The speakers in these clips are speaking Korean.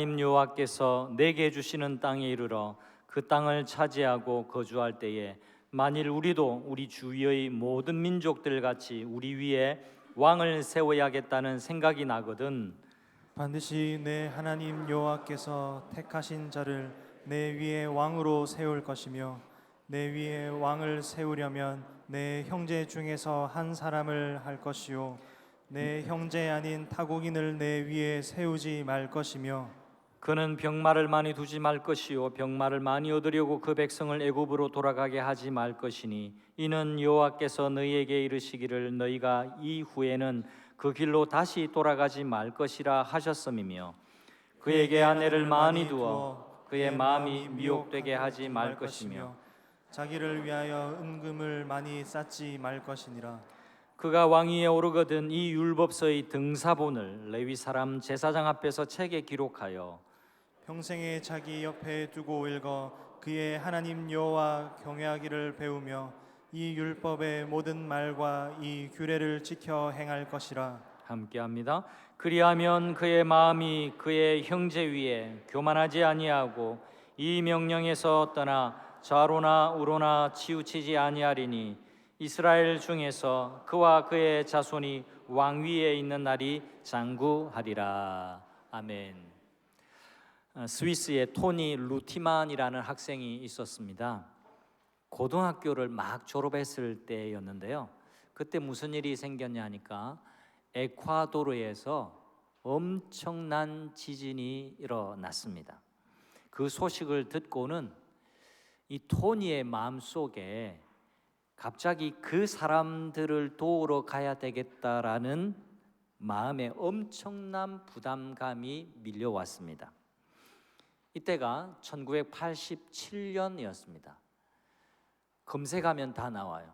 하나님 여호와께서 내게 주시는 땅에 이르러 그 땅을 차지하고 거주할 때에 만일 우리도 우리 주위의 모든 민족들 같이 우리 위에 왕을 세워야겠다는 생각이 나거든 반드시 내 하나님 여호와께서 택하신 자를 내 위에 왕으로 세울 것이며 내 위에 왕을 세우려면 내 형제 중에서 한 사람을 할 것이요 내 형제 아닌 타국인을 내 위에 세우지 말 것이며 그는 병마를 많이 두지 말 것이요 병마를 많이 얻으려고 그 백성을 애굽으로 돌아가게 하지 말 것이니 이는 여호와께서 너희에게 이르시기를 너희가 이후에는 그 길로 다시 돌아가지 말 것이라 하셨음이며 그에게 아내를 많이 두어 그의 마음이 미혹되게 하지 말 것이며 자기를 위하여 은금을 많이 쌓지 말 것이니라. 그가 왕위에 오르거든 이 율법서의 등사본을 레위 사람 제사장 앞에서 책에 기록하여 평생에 자기 옆에 두고 읽어 그의 하나님 여호와 경외하기를 배우며 이 율법의 모든 말과 이 규례를 지켜 행할 것이라. 함께합니다. 그리하면 그의 마음이 그의 형제 위에 교만하지 아니하고 이 명령에서 떠나 좌로나 우로나 치우치지 아니하리니 이스라엘 중에서 그와 그의 자손이 왕위에 있는 날이 장구하리라. 아멘. 스위스에 토니 루티만이라는 학생이 있었습니다. 고등학교를 막 졸업했을 때였는데요. 그때 무슨 일이 생겼냐 하니까 에콰도르에서 엄청난 지진이 일어났습니다. 그 소식을 듣고는 이 토니의 마음속에 갑자기 그 사람들을 도우러 가야 되겠다라는 마음에 엄청난 부담감이 밀려왔습니다. 이때가 1987년이었습니다. 검색하면 다 나와요.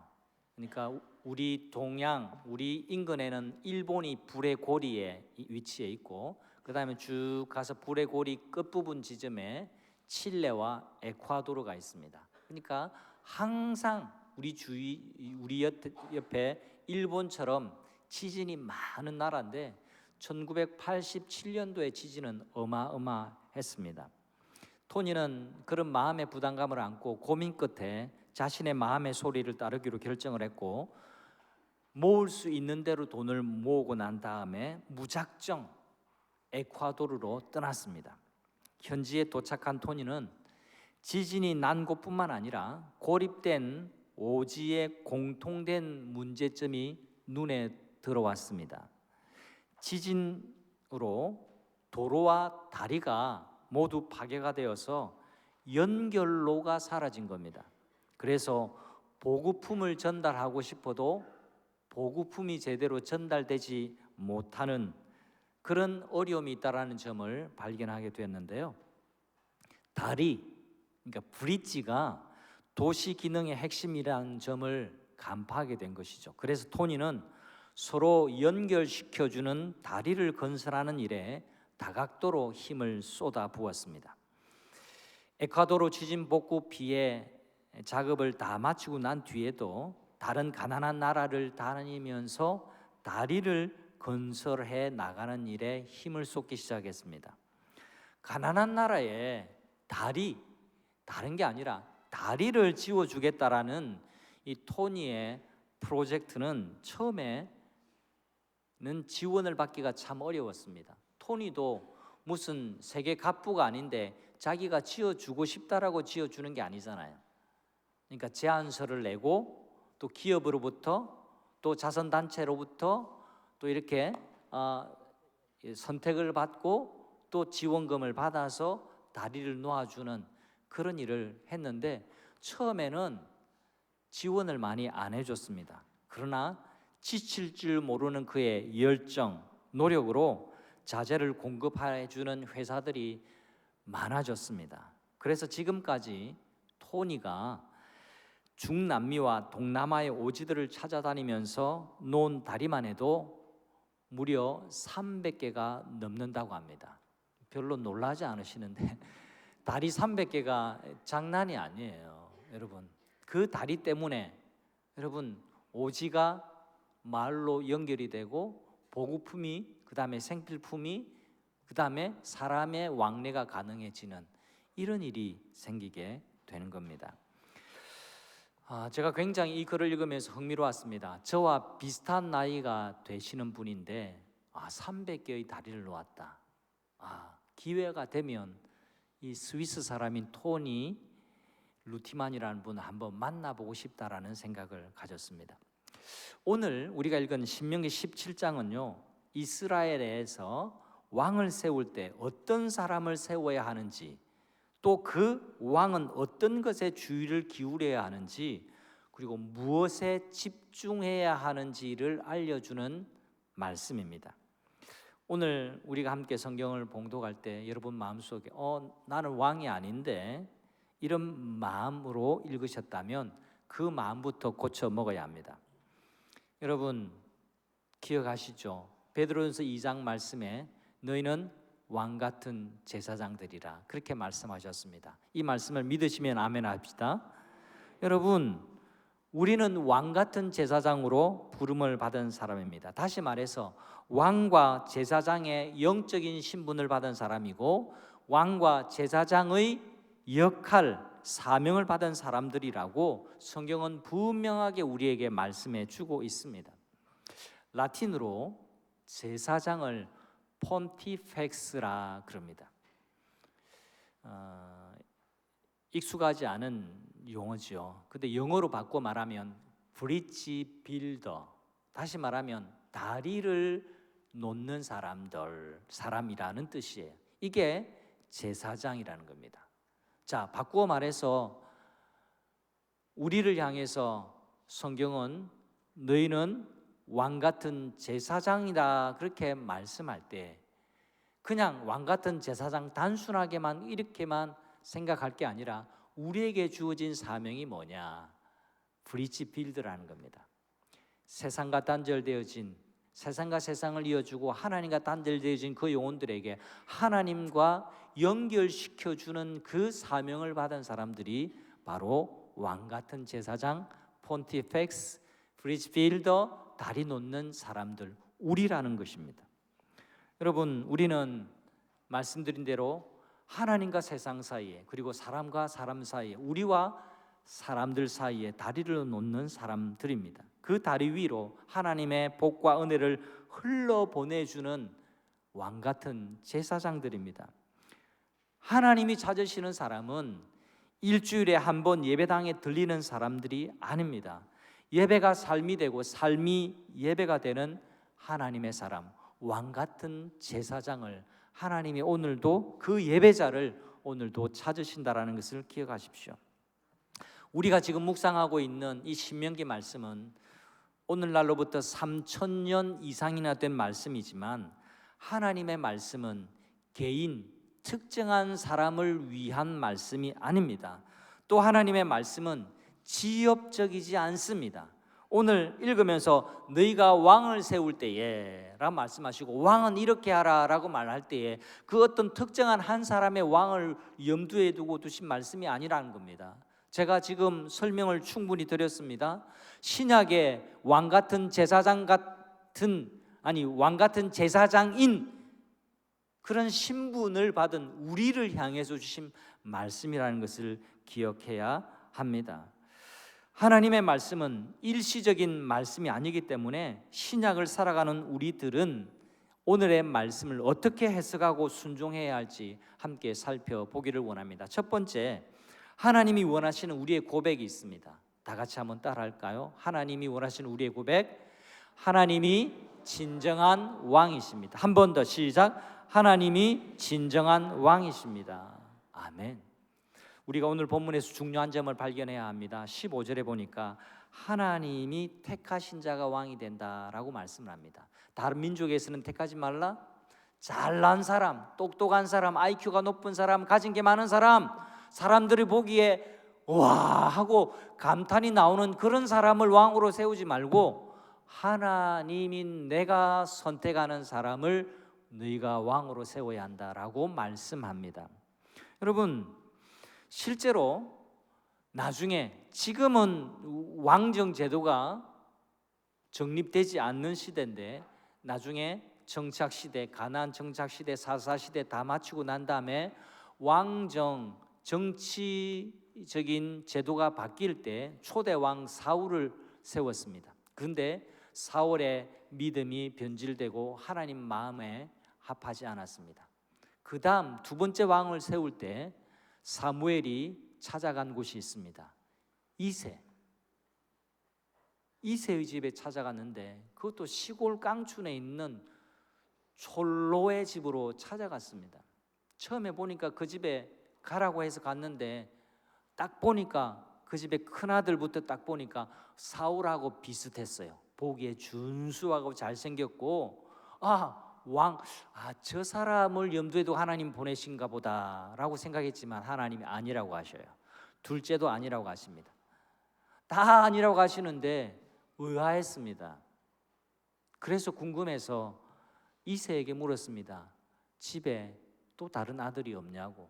그러니까 우리 동양, 우리 인근에는 일본이 불의 고리에 위치해 있고 그 다음에 쭉 가서 불의 고리 끝부분 지점에 칠레와 에콰도르가 있습니다. 그러니까 항상 우리 옆에 일본처럼 지진이 많은 나라인데 1987년도의 지진은 어마어마했습니다. 토니는 그런 마음의 부담감을 안고 고민 끝에 자신의 마음의 소리를 따르기로 결정을 했고 모을 수 있는 대로 돈을 모으고 난 다음에 무작정 에콰도르로 떠났습니다. 현지에 도착한 토니는 지진이 난 곳뿐만 아니라 고립된 오지의 공통된 문제점이 눈에 들어왔습니다. 지진으로 도로와 다리가 모두 파괴가 되어서 연결로가 사라진 겁니다. 그래서 보급품을 전달하고 싶어도 보급품이 제대로 전달되지 못하는 그런 어려움이 있다라는 점을 발견하게 됐는데요. 다리, 그러니까 브릿지가 도시 기능의 핵심이라는 점을 간파하게 된 것이죠. 그래서 토니는 서로 연결시켜주는 다리를 건설하는 일에 다각도로 힘을 쏟아 부었습니다. 에콰도르 지진 복구 피해 작업을 다 마치고 난 뒤에도 다른 가난한 나라를 다니면서 다리를 건설해 나가는 일에 힘을 쏟기 시작했습니다. 가난한 나라에 다른 게 아니라 다리를 지어주겠다라는 이 토니의 프로젝트는 처음에는 지원을 받기가 참 어려웠습니다. 토니도 무슨 세계 갑부가 아닌데 자기가 지어주고 싶다라고 지어주는 게 아니잖아요. 그러니까 제안서를 내고 또 기업으로부터 또 자선단체로부터 또 이렇게 선택을 받고 또 지원금을 받아서 다리를 놓아주는 그런 일을 했는데 처음에는 지원을 많이 안 해줬습니다. 그러나 지칠 줄 모르는 그의 열정, 노력으로 자재를 공급해 주는 회사들이 많아졌습니다. 그래서 지금까지 토니가 중남미와 동남아의 오지들을 찾아다니면서 놓은 다리만 해도 무려 300개가 넘는다고 합니다. 별로 놀라지 않으시는데 다리 300개가 장난이 아니에요. 여러분, 그 다리 때문에 여러분 오지가 말로 연결이 되고 보급품이 그 다음에 생필품이 그 다음에 사람의 왕래가 가능해지는 이런 일이 생기게 되는 겁니다. 제가 굉장히 이 글을 읽으면서 흥미로웠습니다. 저와 비슷한 나이가 되시는 분인데 300개의 다리를 놓았다. 기회가 되면 이 스위스 사람인 토니 루티만이라는 분을 한번 만나보고 싶다라는 생각을 가졌습니다. 오늘 우리가 읽은 신명기 17장은요, 이스라엘에서 왕을 세울 때 어떤 사람을 세워야 하는지, 또 그 왕은 어떤 것에 주의를 기울여야 하는지, 그리고 무엇에 집중해야 하는지를 알려주는 말씀입니다. 오늘 우리가 함께 성경을 봉독할 때 여러분 마음속에 나는 왕이 아닌데 이런 마음으로 읽으셨다면 그 마음부터 고쳐 먹어야 합니다. 여러분 기억하시죠? 베드로전서 2장 말씀에 너희는 왕 같은 제사장들이라 그렇게 말씀하셨습니다. 이 말씀을 믿으시면 아멘 합시다. 여러분, 우리는 왕 같은 제사장으로 부름을 받은 사람입니다. 다시 말해서 왕과 제사장의 영적인 신분을 받은 사람이고, 왕과 제사장의 역할, 사명을 받은 사람들이라고 성경은 분명하게 우리에게 말씀해 주고 있습니다. 라틴으로 제사장을 폰티펙스라 그럽니다. 익숙하지 않은 용어죠. 근데 영어로 바꿔 말하면 브릿지 빌더, 다시 말하면 다리를 놓는 사람이라는 뜻이에요. 이게 제사장이라는 겁니다. 자, 바꾸어 말해서 우리를 향해서 성경은 너희는 왕 같은 제사장이다 그렇게 말씀할 때 그냥 왕 같은 제사장 단순하게만 이렇게만 생각할 게 아니라 우리에게 주어진 사명이 뭐냐? 브릿지 빌드라는 겁니다. 세상과 단절되어진, 세상과 세상을 이어주고 하나님과 단절되어진 그 영혼들에게 하나님과 연결시켜주는 그 사명을 받은 사람들이 바로 왕 같은 제사장, 폰티펙스, 브릿지 빌더, 다리 놓는 사람들, 우리라는 것입니다. 여러분, 우리는 말씀드린 대로 하나님과 세상 사이에, 그리고 사람과 사람 사이에, 우리와 사람들 사이에 다리를 놓는 사람들입니다. 그 다리 위로 하나님의 복과 은혜를 흘러보내주는 왕 같은 제사장들입니다. 하나님이 찾으시는 사람은 일주일에 한 번 예배당에 들리는 사람들이 아닙니다. 예배가 삶이 되고 삶이 예배가 되는 하나님의 사람, 왕 같은 제사장을 하나님이 오늘도 그 예배자를 오늘도 찾으신다라는 것을 기억하십시오. 우리가 지금 묵상하고 있는 이 신명기 말씀은 오늘날로부터 3000년 이상이나 된 말씀이지만 하나님의 말씀은 개인, 특정한 사람을 위한 말씀이 아닙니다. 또 하나님의 말씀은 지엽적이지 않습니다. 오늘 읽으면서 너희가 왕을 세울 때에 라고 말씀하시고 왕은 이렇게 하라 라고 말할 때에 그 어떤 특정한 한 사람의 왕을 염두에 두고 두신 말씀이 아니라는 겁니다. 제가 지금 설명을 충분히 드렸습니다. 신약의 왕 같은 제사장 왕 같은 제사장인 그런 신분을 받은 우리를 향해서 주신 말씀이라는 것을 기억해야 합니다. 하나님의 말씀은 일시적인 말씀이 아니기 때문에 신약을 살아가는 우리들은 오늘의 말씀을 어떻게 해석하고 순종해야 할지 함께 살펴보기를 원합니다. 첫 번째, 하나님이 원하시는 우리의 고백이 있습니다. 다 같이 한번 따라할까요? 하나님이 원하시는 우리의 고백, 하나님이 진정한 왕이십니다. 한 번 더 시작. 하나님이 진정한 왕이십니다. 아멘. 우리가 오늘 본문에서 중요한 점을 발견해야 합니다. 15절에 보니까 하나님이 택하신 자가 왕이 된다라고 말씀을 합니다. 다른 민족에서는 택하지 말라, 잘난 사람, 똑똑한 사람, IQ가 높은 사람, 가진 게 많은 사람, 사람들이 보기에 와 하고 감탄이 나오는 그런 사람을 왕으로 세우지 말고 하나님이 내가 선택하는 사람을 너희가 왕으로 세워야 한다라고 말씀합니다. 여러분, 실제로 나중에 지금은 왕정 제도가 정립되지 않는 시대인데 나중에 정착 시대, 가나안 정착 시대, 사사 시대 다 마치고 난 다음에 왕정, 정치적인 제도가 바뀔 때 초대 왕 사울을 세웠습니다. 그런데 사울의 믿음이 변질되고 하나님 마음에 합하지 않았습니다. 그 다음 두 번째 왕을 세울 때 사무엘이 찾아간 곳이 있습니다. 이새의 집에 찾아갔는데 그것도 시골 깡촌에 있는 촐로의 집으로 찾아갔습니다. 처음에 보니까 그 집에 가라고 해서 갔는데 딱 보니까 그 집에 큰아들부터 딱 보니까 사울하고 비슷했어요. 보기에 준수하고 잘생겼고 저 사람을 염두에 두고 하나님 보내신가 보다라고 생각했지만 하나님이 아니라고 하셔요. 둘째도 아니라고 하십니다. 다 아니라고 하시는데 의아했습니다. 그래서 궁금해서 이새에게 물었습니다. 집에 또 다른 아들이 없냐고.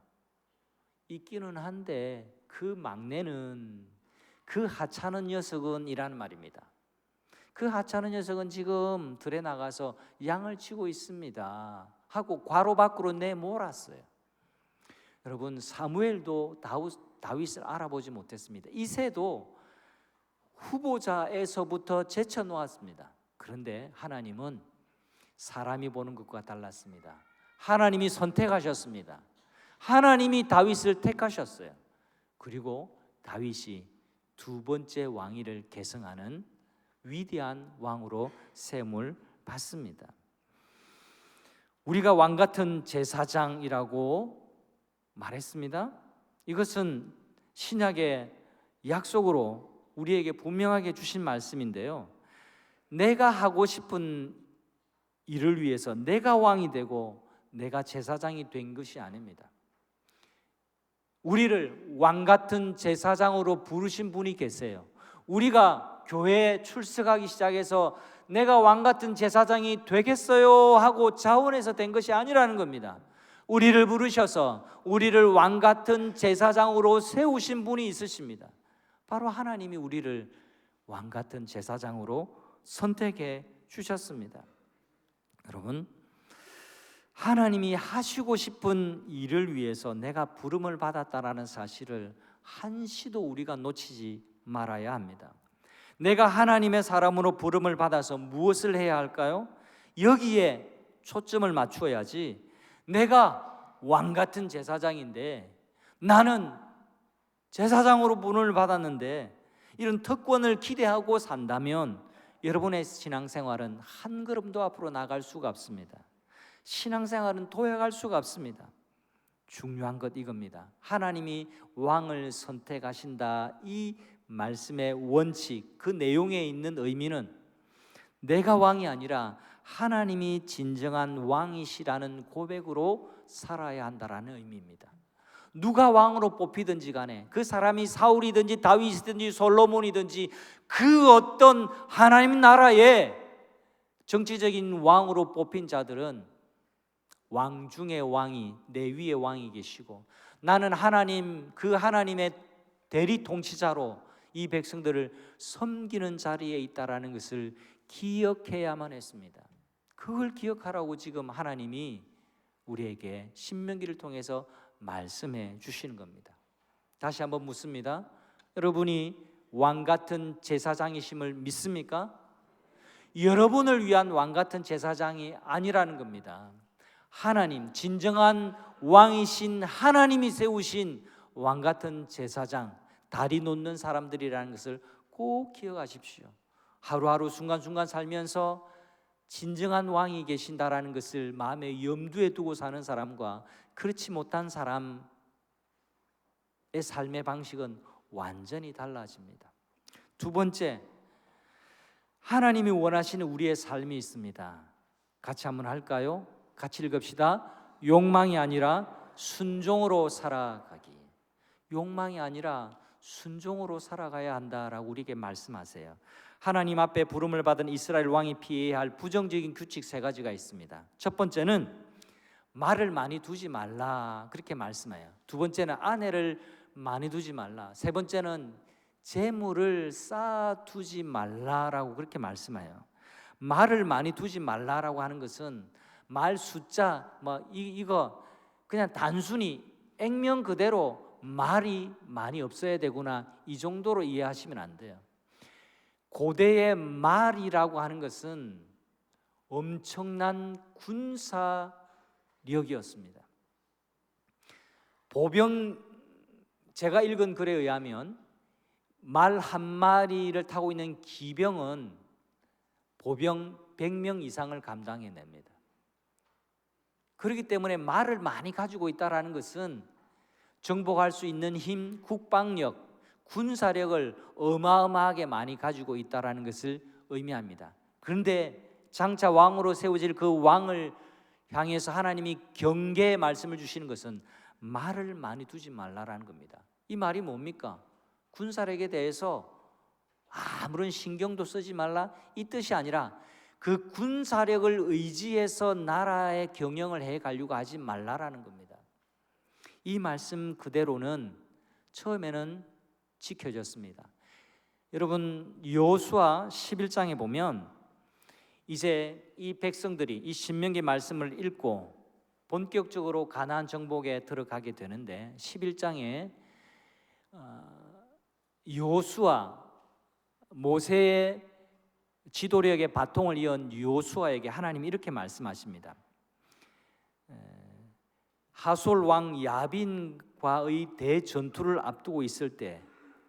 있기는 한데 그 막내는, 그 하찮은 녀석은 이라는 말입니다. 그 하찮은 녀석은 지금 들에 나가서 양을 치고 있습니다 하고 괄호 밖으로 내몰았어요. 여러분, 사무엘도 다윗을 알아보지 못했습니다. 이새도 후보자에서부터 제쳐놓았습니다. 그런데 하나님은 사람이 보는 것과 달랐습니다. 하나님이 선택하셨습니다. 하나님이 다윗을 택하셨어요. 그리고 다윗이 두 번째 왕위를 계승하는 위대한 왕으로 세움을 받습니다. 우리가 왕 같은 제사장이라고 말했습니다. 이것은 신약의 약속으로 우리에게 분명하게 주신 말씀인데요, 내가 하고 싶은 일을 위해서 내가 왕이 되고 내가 제사장이 된 것이 아닙니다. 우리를 왕 같은 제사장으로 부르신 분이 계세요. 우리가 교회에 출석하기 시작해서 내가 왕 같은 제사장이 되겠어요 하고 자원해서 된 것이 아니라는 겁니다. 우리를 부르셔서 우리를 왕 같은 제사장으로 세우신 분이 있으십니다. 바로 하나님이 우리를 왕 같은 제사장으로 선택해 주셨습니다. 여러분, 하나님이 하시고 싶은 일을 위해서 내가 부름을 받았다라는 사실을 한시도 우리가 놓치지 말아야 합니다. 내가 하나님의 사람으로 부름을 받아서 무엇을 해야 할까요? 여기에 초점을 맞추어야지. 내가 왕 같은 제사장인데, 나는 제사장으로 부름을 받았는데 이런 특권을 기대하고 산다면 여러분의 신앙생활은 한 걸음도 앞으로 나갈 수가 없습니다. 신앙생활은 도약할 수가 없습니다. 중요한 것 이겁니다. 하나님이 왕을 선택하신다, 이 말씀의 원칙, 그 내용에 있는 의미는 내가 왕이 아니라 하나님이 진정한 왕이시라는 고백으로 살아야 한다라는 의미입니다. 누가 왕으로 뽑히든지 간에 그 사람이 사울이든지 다윗이든지 솔로몬이든지 그 어떤 하나님 나라의 정치적인 왕으로 뽑힌 자들은 왕 중의 왕이, 내 위에 왕이 계시고 나는 하나님, 그 하나님의 대리 통치자로 이 백성들을 섬기는 자리에 있다라는 것을 기억해야만 했습니다. 그걸 기억하라고 지금 하나님이 우리에게 신명기를 통해서 말씀해 주시는 겁니다. 다시 한번 묻습니다. 여러분이 왕 같은 제사장이심을 믿습니까? 여러분을 위한 왕 같은 제사장이 아니라는 겁니다. 하나님, 진정한 왕이신 하나님이 세우신 왕 같은 제사장, 다리 놓는 사람들이라는 것을 꼭 기억하십시오. 하루하루 순간순간 살면서 진정한 왕이 계신다라는 것을 마음에 염두에 두고 사는 사람과 그렇지 못한 사람의 삶의 방식은 완전히 달라집니다. 두 번째, 하나님이 원하시는 우리의 삶이 있습니다. 같이 한번 할까요? 같이 읽읍시다. 욕망이 아니라 순종으로 살아가기. 욕망이 아니라 순종으로 살아가야 한다라고 우리에게 말씀하세요. 하나님 앞에 부름을 받은 이스라엘 왕이 피해야 할 부정적인 규칙 세 가지가 있습니다. 첫 번째는 말을 많이 두지 말라, 그렇게 말씀해요. 두 번째는 아내를 많이 두지 말라. 세 번째는 재물을 쌓아두지 말라라고 그렇게 말씀해요. 말을 많이 두지 말라라고 하는 것은 말 숫자 이거 그냥 단순히 액면 그대로 말이 많이 없어야 되구나 이 정도로 이해하시면 안 돼요. 고대의 말이라고 하는 것은 엄청난 군사력이었습니다. 보병, 제가 읽은 글에 의하면 말 한 마리를 타고 있는 기병은 보병 100명 이상을 감당해냅니다. 그렇기 때문에 말을 많이 가지고 있다는 것은 정복할 수 있는 힘, 국방력, 군사력을 어마어마하게 많이 가지고 있다는 것을 의미합니다. 그런데 장차 왕으로 세워질 그 왕을 향해서 하나님이 경계의 말씀을 주시는 것은 말을 많이 두지 말라라는 겁니다. 이 말이 뭡니까? 군사력에 대해서 아무런 신경도 쓰지 말라 이 뜻이 아니라 그 군사력을 의지해서 나라의 경영을 해 가려고 하지 말라라는 겁니다. 이 말씀 그대로는 처음에는 지켜졌습니다. 여러분 여호수아 11장에 보면 이제 이 백성들이 이 신명기 말씀을 읽고 본격적으로 가나안 정복에 들어가게 되는데 11장에 여호수아 모세의 지도력의 바통을 이은 여호수아에게 하나님이 이렇게 말씀하십니다. 하솔 왕 야빈과의 대전투를 앞두고 있을 때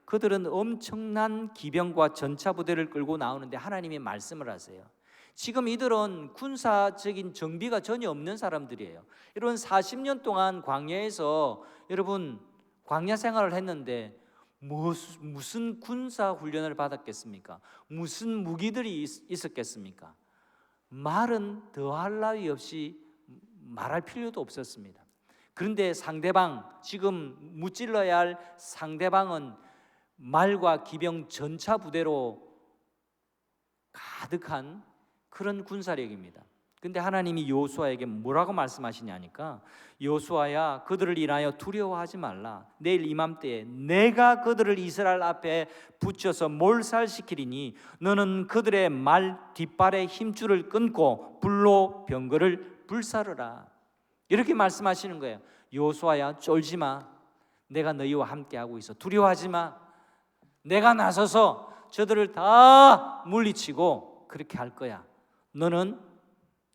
그들은 엄청난 기병과 전차 부대를 끌고 나오는데 하나님이 말씀을 하세요. 지금 이들은 군사적인 정비가 전혀 없는 사람들이에요. 여러분 40년 동안 광야에서 여러분 광야 생활을 했는데 무슨 군사 훈련을 받았겠습니까? 무슨 무기들이 있었겠습니까? 말은 더할 나위 없이 말할 필요도 없었습니다. 그런데 상대방, 지금 무찔러야 할 상대방은 말과 기병 전차 부대로 가득한 그런 군사력입니다. 근데 하나님이 여호수아에게 뭐라고 말씀하시냐니까 여호수아야 그들을 인하여 두려워하지 말라. 내일 이맘때에 내가 그들을 이스라엘 앞에 붙여서 몰살시키리니 너는 그들의 말 뒷발의 힘줄을 끊고 불로 병거를 불사르라. 이렇게 말씀하시는 거예요. 여호수아야 쫄지 마. 내가 너희와 함께하고 있어. 두려워하지 마. 내가 나서서 저들을 다 물리치고 그렇게 할 거야. 너는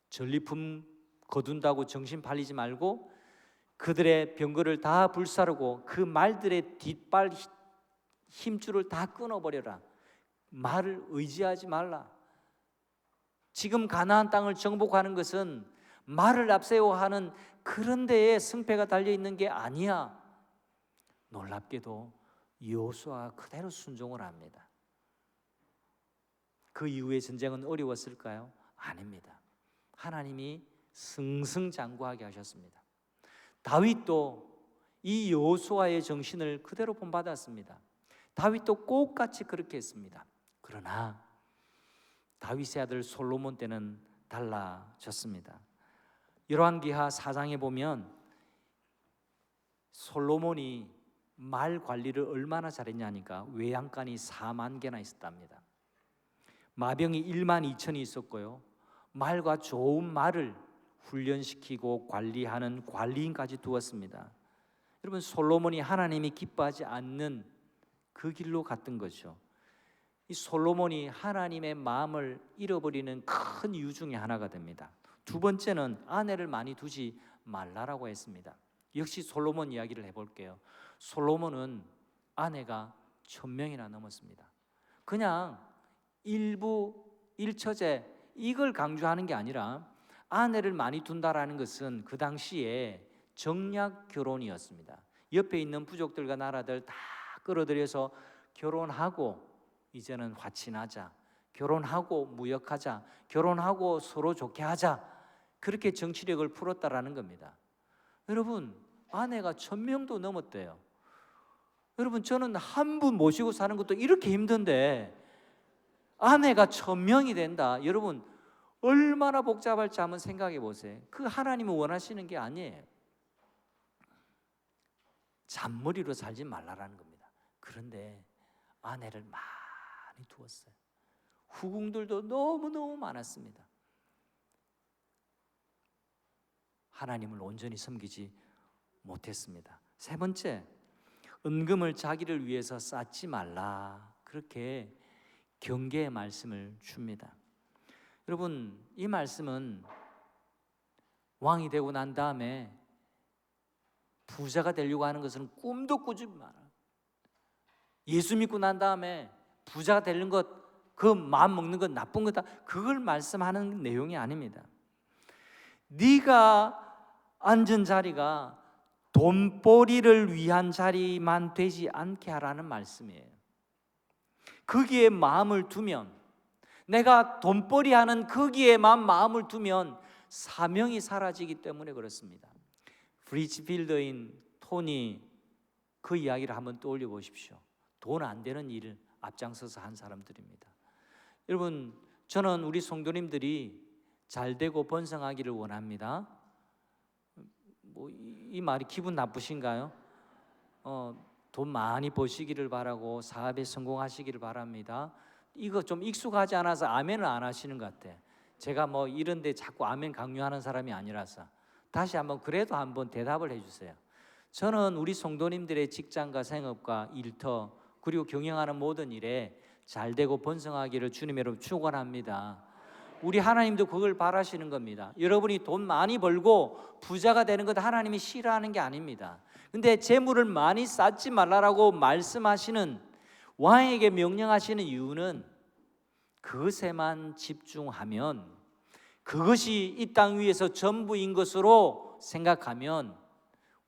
전리품 거둔다고 정신 팔리지 말고 그들의 병거를 다 불사르고 그 말들의 뒷발 힘줄을 다 끊어버려라. 말을 의지하지 말라. 지금 가나안 땅을 정복하는 것은 말을 앞세워 하는 그런 데에 승패가 달려있는 게 아니야. 놀랍게도 여호수아가 그대로 순종을 합니다. 그 이후의 전쟁은 어려웠을까요? 아닙니다. 하나님이 승승장구하게 하셨습니다. 다윗도 이 여호수아의 정신을 그대로 본받았습니다. 다윗도 똑같이 그렇게 했습니다. 그러나 다윗의 아들 솔로몬 때는 달라졌습니다. 열왕기하 4장에 보면 솔로몬이 말 관리를 얼마나 잘했냐니까 외양간이 4만 개나 있었답니다. 마병이 1만 2천이 있었고요. 말과 좋은 말을 훈련시키고 관리하는 관리인까지 두었습니다. 여러분 솔로몬이 하나님이 기뻐하지 않는 그 길로 갔던 거죠. 이 솔로몬이 하나님의 마음을 잃어버리는 큰 이유 중에 하나가 됩니다. 두 번째는 아내를 많이 두지 말라라고 했습니다. 역시 솔로몬 이야기를 해볼게요. 솔로몬은 아내가 1000명이나 넘었습니다. 그냥 일부 일처제 이걸 강조하는 게 아니라 아내를 많이 둔다라는 것은 그 당시에 정략 결혼이었습니다. 옆에 있는 부족들과 나라들 다 끌어들여서 결혼하고 이제는 화친하자, 결혼하고 무역하자, 결혼하고 서로 좋게 하자, 그렇게 정치력을 풀었다라는 겁니다. 여러분 아내가 1000명도 넘었대요. 여러분 저는 한 분 모시고 사는 것도 이렇게 힘든데 아내가 1000명이 된다. 여러분 얼마나 복잡할지 한번 생각해 보세요. 그 하나님이 원하시는 게 아니에요. 잔머리로 살지 말라라는 겁니다. 그런데 아내를 많이 두었어요. 후궁들도 너무너무 많았습니다. 하나님을 온전히 섬기지 못했습니다. 세 번째, 은금을 자기를 위해서 쌓지 말라. 그렇게 경계의 말씀을 줍니다. 여러분, 이 말씀은 왕이 되고 난 다음에 부자가 되려고 하는 것은 꿈도 꾸지 마라. 예수 믿고 난 다음에 부자가 되는 것, 그 마음 먹는 것 나쁜 거다, 그걸 말씀하는 내용이 아닙니다. 네가 앉은 자리가 돈벌이를 위한 자리만 되지 않게 하라는 말씀이에요. 거기에 마음을 두면, 내가 돈벌이하는 거기에만 마음을 두면 사명이 사라지기 때문에 그렇습니다. 브리지필더인 토니, 그 이야기를 한번 떠올려 보십시오. 돈 안 되는 일을 앞장서서 한 사람들입니다. 여러분, 저는 우리 성도님들이 잘 되고 번성하기를 원합니다. 이 말이 기분 나쁘신가요? 돈 많이 버시기를 바라고 사업에 성공하시기를 바랍니다. 이거 좀 익숙하지 않아서 아멘을 안 하시는 것 같아. 제가 이런 데 자꾸 아멘 강요하는 사람이 아니라서 다시 한번 그래도 한번 대답을 해주세요. 저는 우리 성도님들의 직장과 생업과 일터 그리고 경영하는 모든 일에 잘 되고 번성하기를 주님으로 축원합니다. 우리 하나님도 그걸 바라시는 겁니다. 여러분이 돈 많이 벌고 부자가 되는 것 하나님이 싫어하는 게 아닙니다. 근데 재물을 많이 쌓지 말라라고 말씀하시는, 왕에게 명령하시는 이유는 그것에만 집중하면, 그것이 이 땅 위에서 전부인 것으로 생각하면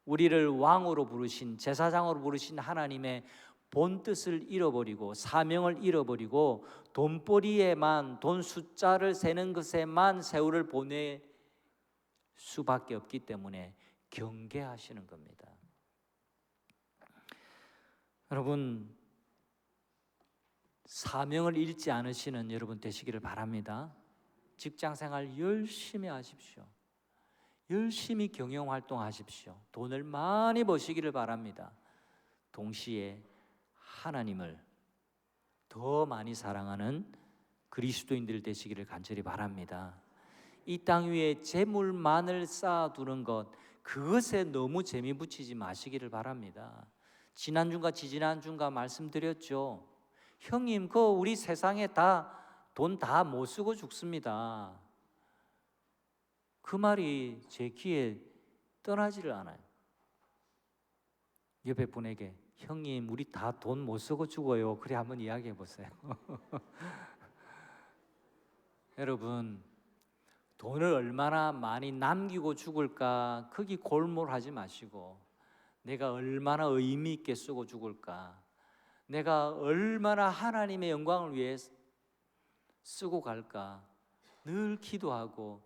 우리를 왕으로 부르신, 제사장으로 부르신 하나님의 본 뜻을 잃어버리고 사명을 잃어버리고 돈벌이에만, 돈 숫자를 세는 것에만 세월을 보낼 수밖에 없기 때문에 경계하시는 겁니다. 여러분, 사명을 잃지 않으시는 여러분 되시기를 바랍니다. 직장생활 열심히 하십시오. 열심히 경영활동하십시오. 돈을 많이 버시기를 바랍니다. 동시에 하나님을 더 많이 사랑하는 그리스도인들 되시기를 간절히 바랍니다. 이 땅 위에 재물만을 쌓아두는 것, 그것에 너무 재미 붙이지 마시기를 바랍니다. 지난주인가 지지난주인가 말씀드렸죠. 형님, 우리 세상에 돈 다 못 쓰고 죽습니다. 그 말이 제 귀에 떠나지를 않아요. 옆에 분에게, 형님, 우리 다 돈 못 쓰고 죽어요. 그래 한번 이야기해 보세요. 여러분, 돈을 얼마나 많이 남기고 죽을까, 거기 골몰하지 마시고, 내가 얼마나 의미 있게 쓰고 죽을까, 내가 얼마나 하나님의 영광을 위해 쓰고 갈까, 늘 기도하고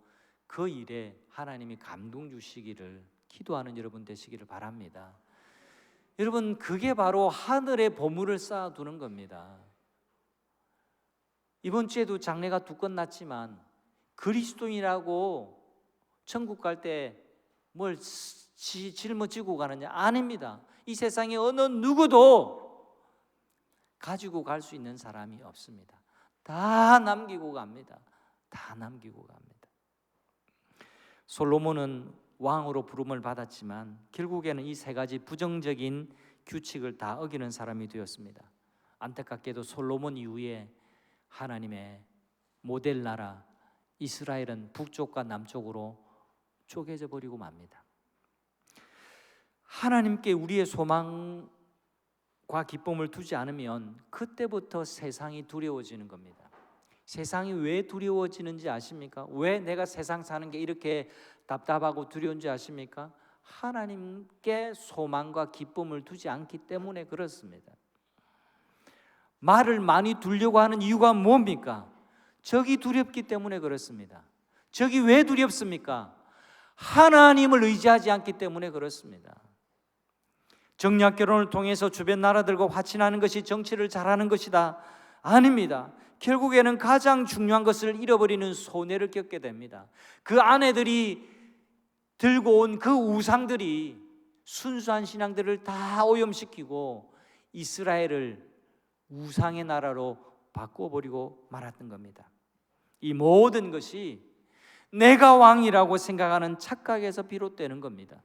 그 일에 하나님이 감동 주시기를 기도하는 여러분 되시기를 바랍니다. 여러분, 그게 바로 하늘의 보물을 쌓아두는 겁니다. 이번 주에도 장례가 2건 났지만 그리스도인이라고 천국 갈 때 뭘 짊어지고 가느냐? 아닙니다. 이 세상에 어느 누구도 가지고 갈 수 있는 사람이 없습니다. 다 남기고 갑니다. 다 남기고 갑니다. 솔로몬은 왕으로 부름을 받았지만 결국에는 이 3가지 부정적인 규칙을 다 어기는 사람이 되었습니다. 안타깝게도 솔로몬 이후에 하나님의 모델 나라 이스라엘은 북쪽과 남쪽으로 쪼개져 버리고 맙니다. 하나님께 우리의 소망과 기쁨을 두지 않으면 그때부터 세상이 두려워지는 겁니다. 세상이 왜 두려워지는지 아십니까? 왜 내가 세상 사는 게 이렇게 답답하고 두려운지 아십니까? 하나님께 소망과 기쁨을 두지 않기 때문에 그렇습니다. 말을 많이 두려고 하는 이유가 뭡니까? 적이 두렵기 때문에 그렇습니다. 적이 왜 두렵습니까? 하나님을 의지하지 않기 때문에 그렇습니다. 정략 결혼을 통해서 주변 나라들과 화친하는 것이 정치를 잘하는 것이다. 아닙니다. 결국에는 가장 중요한 것을 잃어버리는 손해를 겪게 됩니다. 그 아내들이 들고 온 그 우상들이 순수한 신앙들을 다 오염시키고 이스라엘을 우상의 나라로 바꿔버리고 말았던 겁니다. 이 모든 것이 내가 왕이라고 생각하는 착각에서 비롯되는 겁니다.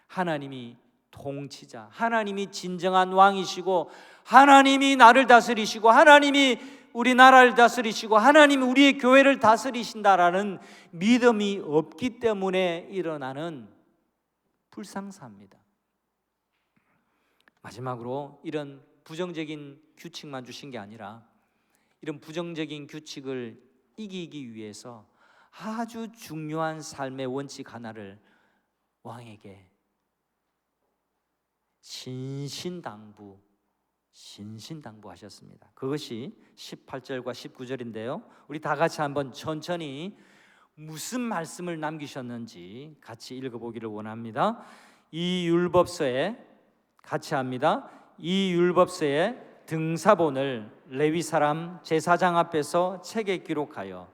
하나님이 통치자, 하나님이 진정한 왕이시고, 하나님이 나를 다스리시고, 하나님이 우리나라를 다스리시고, 하나님이 우리의 교회를 다스리신다라는 믿음이 없기 때문에 일어나는 불상사입니다. 마지막으로 이런 부정적인 규칙만 주신 게 아니라 이런 부정적인 규칙을 이기기 위해서 아주 중요한 삶의 원칙 하나를 왕에게 신신당부하셨습니다. 그것이 18절과 19절인데요. 우리 다 같이 한번 천천히 무슨 말씀을 남기셨는지 같이 읽어보기를 원합니다. 이 율법서에, 같이 합니다. 이 율법서에 등사본을 레위 사람 제사장 앞에서 책에 기록하여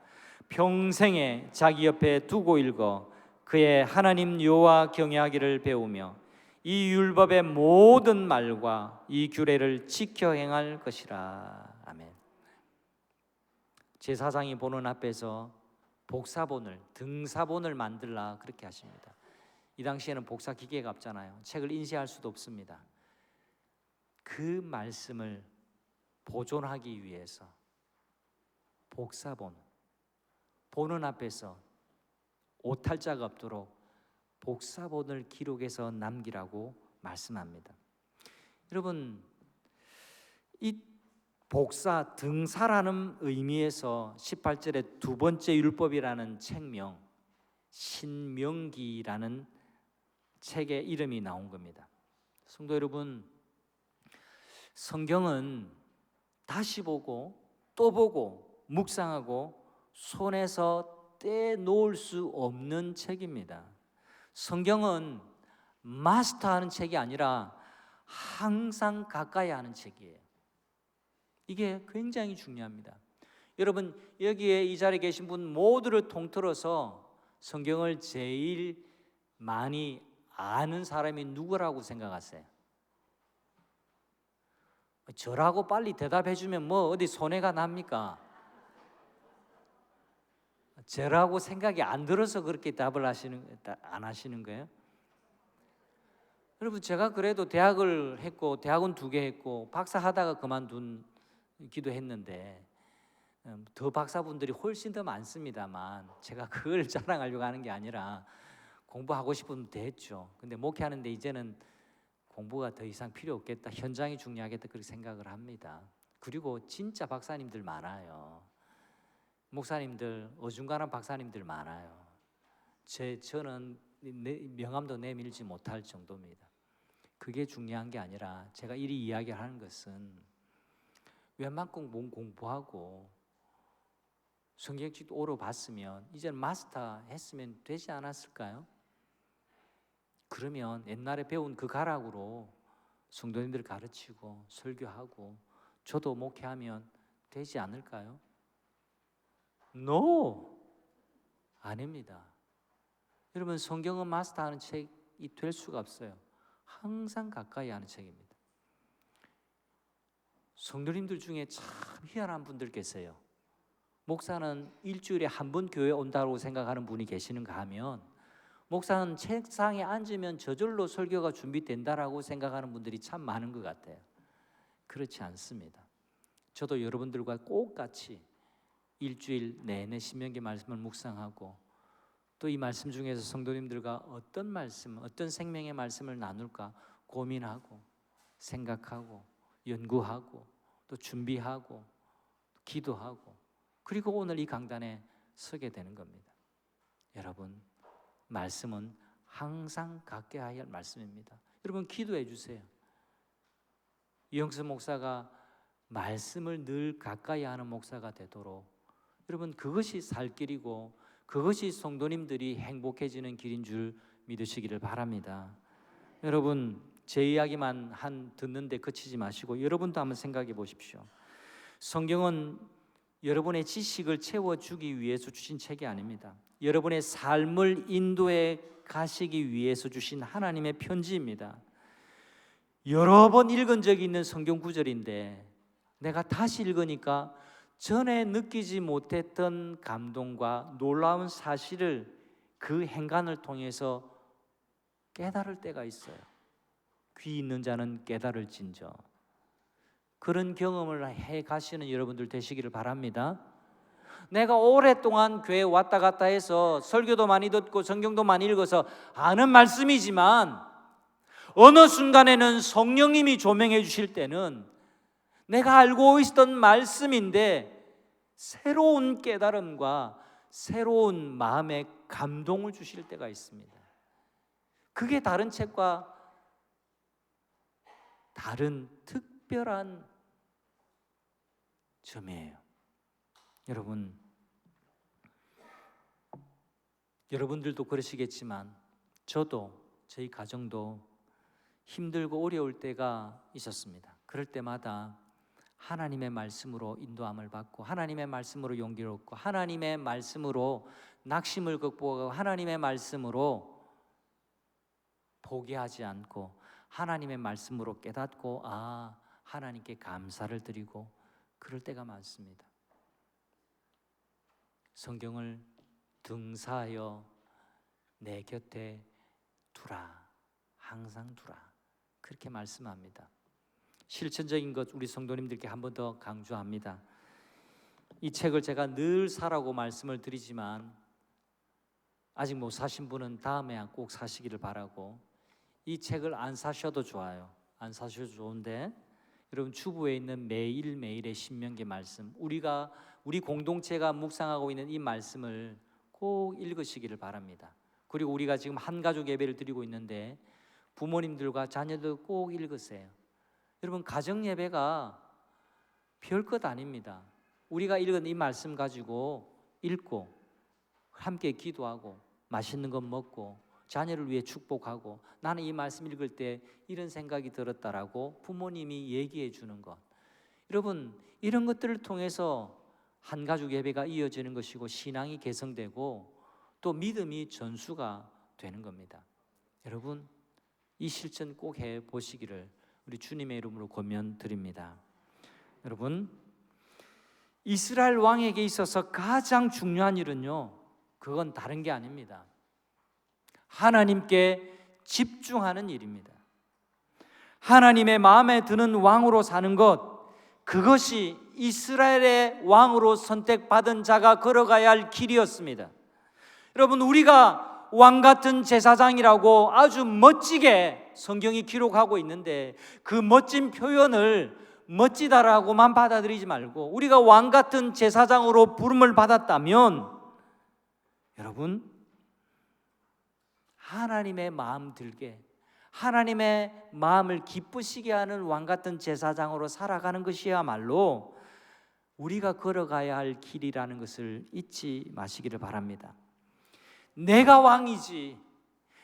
평생에 자기 옆에 두고 읽어 그의 하나님 여호와 경외하기를 배우며 이 율법의 모든 말과 이 규례를 지켜 행할 것이라. 아멘. 제사장이 보는 앞에서 복사본을, 등사본을 만들라 그렇게 하십니다. 이 당시에는 복사 기계가 없잖아요. 책을 인쇄할 수도 없습니다. 그 말씀을 보존하기 위해서 복사본, 보는 앞에서 오탈자가 없도록 복사본을 기록해서 남기라고 말씀합니다. 여러분, 이 복사, 등사라는 의미에서 18절에 두 번째 율법이라는 책명, 신명기라는 책의 이름이 나온 겁니다. 성도 여러분, 성경은 다시 보고 또 보고 묵상하고 손에서 떼놓을 수 없는 책입니다. 성경은 마스터하는 책이 아니라 항상 가까이 하는 책이에요. 이게 굉장히 중요합니다. 여러분, 여기에 이 자리에 계신 분 모두를 통틀어서 성경을 제일 많이 아는 사람이 누구라고 생각하세요? 저라고 빨리 대답해 주면 뭐 어디 손해가 납니까? 저라고 생각이 안 들어서 그렇게 답을 안 하시는 거예요? 여러분, 제가 그래도 대학을 했고 대학원 2개 했고 박사 하다가 그만둔기도 했는데 더 박사분들이 훨씬 더 많습니다만 제가 그걸 자랑하려고 하는 게 아니라 공부하고 싶으면 됐죠. 근데 목회하는데 이제는 공부가 더 이상 필요 없겠다, 현장이 중요하겠다 그렇게 생각을 합니다. 그리고 진짜 박사님들 많아요. 목사님들, 어중간한 박사님들 많아요. 저는 명함도 내밀지 못할 정도입니다. 그게 중요한 게 아니라 제가 이리 이야기하는 것은 웬만큼 공부하고 성경책도 오래 봤으면 이제는 마스터 했으면 되지 않았을까요? 그러면 옛날에 배운 그 가락으로 성도님들 가르치고 설교하고 저도 목회하면 되지 않을까요? No! 아닙니다. 여러분, 성경은 마스터하는 책이 될 수가 없어요. 항상 가까이 하는 책입니다. 성도님들 중에 참 희한한 분들 계세요. 목사는 일주일에 한 번 교회 온다고 생각하는 분이 계시는가 하면 목사는 책상에 앉으면 저절로 설교가 준비된다라고 생각하는 분들이 참 많은 것 같아요. 그렇지 않습니다. 저도 여러분들과 똑같이 일주일 내내 신명기 말씀을 묵상하고 또 이 말씀 중에서 성도님들과 어떤 말씀, 어떤 생명의 말씀을 나눌까 고민하고 생각하고 연구하고 또 준비하고 기도하고 그리고 오늘 이 강단에 서게 되는 겁니다. 여러분, 말씀은 항상 가까이 할 말씀입니다. 여러분, 기도해 주세요. 이영수 목사가 말씀을 늘 가까이 하는 목사가 되도록 여러분, 그것이 살 길이고 그것이 성도님들이 행복해지는 길인 줄 믿으시기를 바랍니다. 여러분, 제 이야기만 듣는데 그치지 마시고 여러분도 한번 생각해 보십시오. 성경은 여러분의 지식을 채워주기 위해서 주신 책이 아닙니다. 여러분의 삶을 인도해 가시기 위해서 주신 하나님의 편지입니다. 여러 번 읽은 적이 있는 성경 구절인데 내가 다시 읽으니까 전에 느끼지 못했던 감동과 놀라운 사실을 그 행간을 통해서 깨달을 때가 있어요. 귀 있는 자는 깨달을진저. 그런 경험을 해 가시는 여러분들 되시기를 바랍니다. 내가 오랫동안 교회 왔다 갔다 해서 설교도 많이 듣고 성경도 많이 읽어서 아는 말씀이지만 어느 순간에는 성령님이 조명해 주실 때는 내가 알고 있었던 말씀인데 새로운 깨달음과 새로운 마음의 감동을 주실 때가 있습니다. 그게 다른 책과 다른 특별한 점이에요. 여러분들도 그러시겠지만 저도 저희 가정도 힘들고 어려울 때가 있었습니다. 그럴 때마다 하나님의 말씀으로 인도함을 받고 하나님의 말씀으로 용기를 얻고 하나님의 말씀으로 낙심을 극복하고 하나님의 말씀으로 포기하지 않고 하나님의 말씀으로 깨닫고 하나님께 감사를 드리고 그럴 때가 많습니다. 성경을 등사하여 내 곁에 두라, 항상 두라, 그렇게 말씀합니다. 실천적인 것 우리 성도님들께 한 번 더 강조합니다. 이 책을 제가 늘 사라고 말씀을 드리지만 아직 못 사신 분은 다음에 꼭 사시기를 바라고, 이 책을 안 사셔도 좋아요. 안 사셔도 좋은데 여러분 주부에 있는 매일매일의 신명기 말씀, 우리 공동체가 묵상하고 있는 이 말씀을 꼭 읽으시기를 바랍니다. 그리고 우리가 지금 한 가족 예배를 드리고 있는데 부모님들과 자녀들 꼭 읽으세요. 여러분 가정 예배가 별것 아닙니다. 우리가 읽은 이 말씀 가지고 읽고 함께 기도하고 맛있는 것 먹고 자녀를 위해 축복하고 나는 이 말씀 읽을 때 이런 생각이 들었다라고 부모님이 얘기해 주는 것, 여러분 이런 것들을 통해서 한 가족 예배가 이어지는 것이고 신앙이 개성되고 또 믿음이 전수가 되는 겁니다. 여러분 이 실천 꼭 해보시기를 우리 주님의 이름으로 권면드립니다. 여러분 이스라엘 왕에게 있어서 가장 중요한 일은요, 그건 다른 게 아닙니다. 하나님께 집중하는 일입니다. 하나님의 마음에 드는 왕으로 사는 것, 그것이 이스라엘의 왕으로 선택받은 자가 걸어가야 할 길이었습니다. 여러분 우리가 왕 같은 제사장이라고 아주 멋지게 성경이 기록하고 있는데 그 멋진 표현을 멋지다라고만 받아들이지 말고 우리가 왕 같은 제사장으로 부름을 받았다면 여러분 하나님의 마음 들게, 하나님의 마음을 기쁘시게 하는 왕 같은 제사장으로 살아가는 것이야말로 우리가 걸어가야 할 길이라는 것을 잊지 마시기를 바랍니다. 내가 왕이지,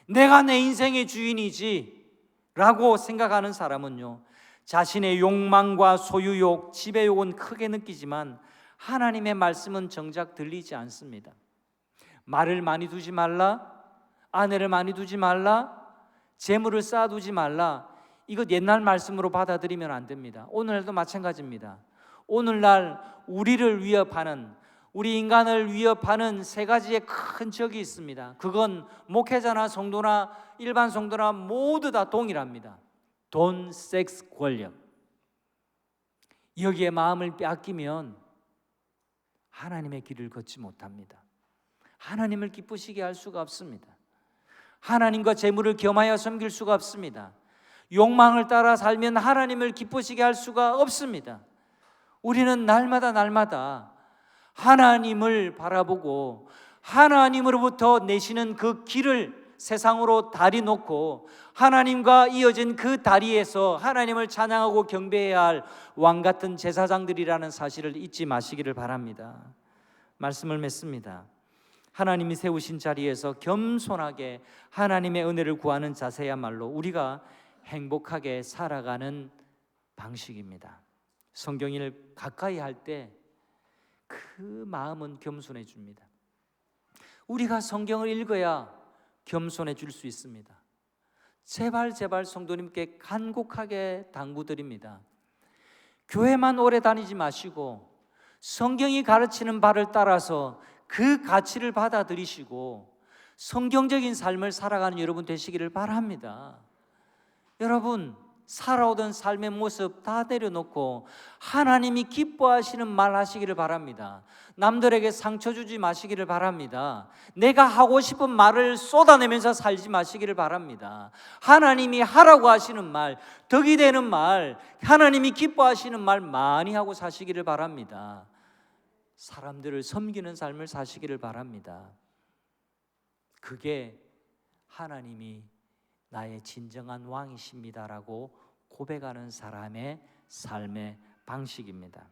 내가 내 인생의 주인이지 라고 생각하는 사람은요, 자신의 욕망과 소유욕, 지배욕은 크게 느끼지만 하나님의 말씀은 정작 들리지 않습니다. 말을 많이 두지 말라, 아내를 많이 두지 말라, 재물을 쌓아두지 말라, 이것 옛날 말씀으로 받아들이면 안 됩니다. 오늘날도 마찬가지입니다. 오늘날 우리를 위협하는, 우리 인간을 위협하는 세 가지의 큰 적이 있습니다. 그건 목회자나 성도나 일반 성도나 모두 다 동일합니다. 돈, 섹스, 권력. 여기에 마음을 빼앗기면 하나님의 길을 걷지 못합니다. 하나님을 기쁘시게 할 수가 없습니다. 하나님과 재물을 겸하여 섬길 수가 없습니다. 욕망을 따라 살면 하나님을 기쁘시게 할 수가 없습니다. 우리는 날마다 하나님을 바라보고 하나님으로부터 내시는 그 길을 세상으로 다리 놓고 하나님과 이어진 그 다리에서 하나님을 찬양하고 경배해야 할 왕같은 제사장들이라는 사실을 잊지 마시기를 바랍니다. 말씀을 맺습니다. 하나님이 세우신 자리에서 겸손하게 하나님의 은혜를 구하는 자세야말로 우리가 행복하게 살아가는 방식입니다. 성경을 가까이 할 때 그 마음은 겸손해 줍니다. 우리가 성경을 읽어야 겸손해 줄 수 있습니다. 제발 성도님께 간곡하게 당부드립니다. 교회만 오래 다니지 마시고 성경이 가르치는 바를 따라서 그 가치를 받아들이시고 성경적인 삶을 살아가는 여러분 되시기를 바랍니다. 여러분, 살아오던 삶의 모습 다 내려놓고 하나님이 기뻐하시는 말 하시기를 바랍니다. 남들에게 상처 주지 마시기를 바랍니다. 내가 하고 싶은 말을 쏟아내면서 살지 마시기를 바랍니다. 하나님이 하라고 하시는 말, 덕이 되는 말, 하나님이 기뻐하시는 말 많이 하고 사시기를 바랍니다. 사람들을 섬기는 삶을 사시기를 바랍니다. 그게 하나님이 나의 진정한 왕이십니다라고 고백하는 사람의 삶의 방식입니다.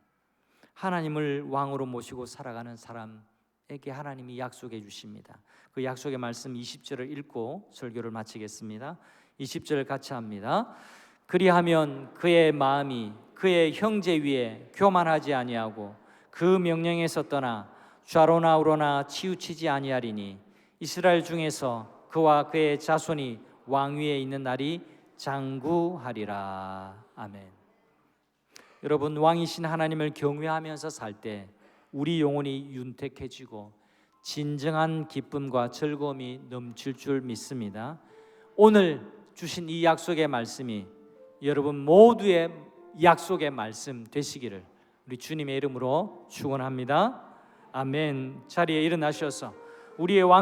하나님을 왕으로 모시고 살아가는 사람에게 하나님이 약속해 주십니다. 그 약속의 말씀 20절을 읽고 설교를 마치겠습니다. 20절 같이 합니다. 그리하면 그의 마음이 그의 형제 위에 교만하지 아니하고 그 명령에서 떠나 좌로나 우로나 치우치지 아니하리니 이스라엘 중에서 그와 그의 자손이 왕위에 있는 날이 장구하리라. 아멘. 여러분, 왕이신 하나님을 경외하면서 살 때 우리 영혼이 윤택해지고 진정한 기쁨과 즐거움이 넘칠 줄 믿습니다. 오늘 주신 이 약속의 말씀이 여러분 모두의 약속의 말씀 되시기를 우리 주님의 이름으로 축원합니다. 아멘. 자리에 일어나셔서 우리의 왕